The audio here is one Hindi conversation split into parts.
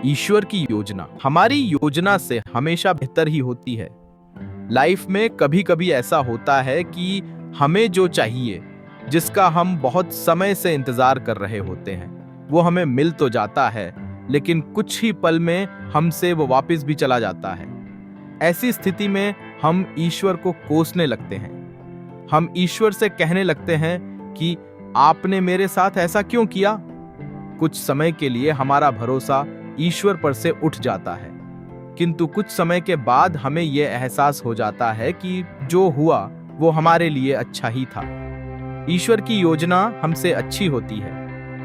ईश्वर की योजना हमारी योजना से हमेशा बेहतर ही होती है। लाइफ में कभी कभी ऐसा होता है कि हमें जो चाहिए, जिसका हम बहुत समय से इंतजार कर रहे होते हैं, वो हमें मिल तो जाता है, लेकिन कुछ ही पल में हमसे वो वापस भी चला जाता है। ऐसी स्थिति में हम ईश्वर को कोसने लगते हैं। हम ईश्वर से कहने लगते हैं कि आपने मेरे साथ ऐसा क्यों किया। कुछ समय के लिए हमारा भरोसा ईश्वर पर से उठ जाता है, किंतु कुछ समय के बाद हमें यह एहसास हो जाता है कि जो हुआ वो हमारे लिए अच्छा ही था। ईश्वर की योजना हमसे अच्छी होती है।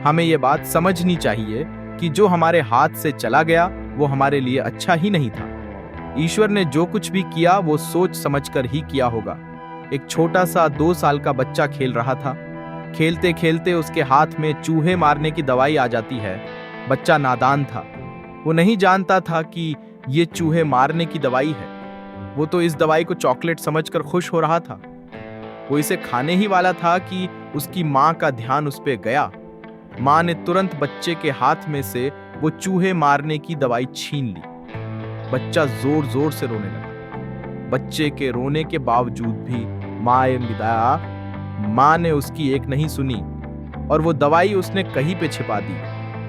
हमें यह बात समझनी चाहिए कि जो हमारे हाथ से चला गया वो हमारे लिए अच्छा ही नहीं था। ईश्वर ने जो कुछ भी किया वो सोच समझकर ही किया होगा। एक छोटा सा 2 साल का बच्चा खेल रहा था। खेलते खेलते उसके हाथ में चूहे मारने की दवाई आ जाती है। बच्चा नादान था, वो नहीं जानता था कि ये चूहे मारने की दवाई है। वो तो इस दवाई को चॉकलेट समझकर खुश हो रहा था। वो इसे खाने ही वाला था कि उसकी माँ का ध्यान उस पे गया। माँ ने तुरंत बच्चे के हाथ में से वो चूहे मारने की दवाई छीन ली। बच्चा जोर जोर से रोने लगा। बच्चे के रोने के बावजूद भी माँ ने उसकी एक नहीं सुनी और वो दवाई उसने कहीं पे छिपा दी,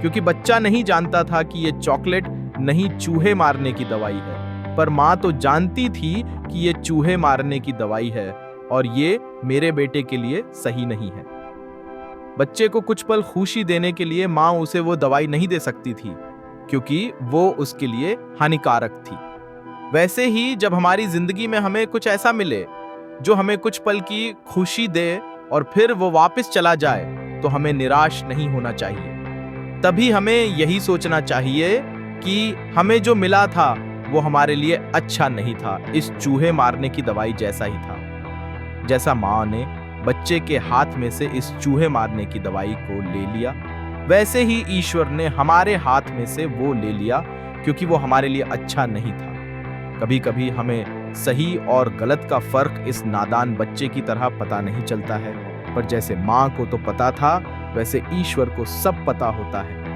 क्योंकि बच्चा नहीं जानता था कि ये चॉकलेट नहीं चूहे मारने की दवाई है। पर माँ तो जानती थी कि ये चूहे मारने की दवाई है और ये मेरे बेटे के लिए सही नहीं है। बच्चे को कुछ पल खुशी देने के लिए माँ उसे वो दवाई नहीं दे सकती थी, क्योंकि वो उसके लिए हानिकारक थी। वैसे ही जब हमारी जिंदगी में हमें कुछ ऐसा मिले जो हमें कुछ पल की खुशी दे और फिर वो वापस चला जाए, तो हमें निराश नहीं होना चाहिए। तभी हमें यही सोचना चाहिए कि हमें जो मिला था वो हमारे लिए अच्छा नहीं था, इस चूहे मारने की दवाई जैसा ही था। जैसा माँ ने बच्चे के हाथ में से इस चूहे मारने की दवाई को ले लिया, वैसे ही ईश्वर ने हमारे हाथ में से वो ले लिया, क्योंकि वो हमारे लिए अच्छा नहीं था। कभी कभी हमें सही और गलत का फर्क इस नादान बच्चे की तरह पता नहीं चलता है, पर जैसे माँ को तो पता था, वैसे ईश्वर को सब पता होता है।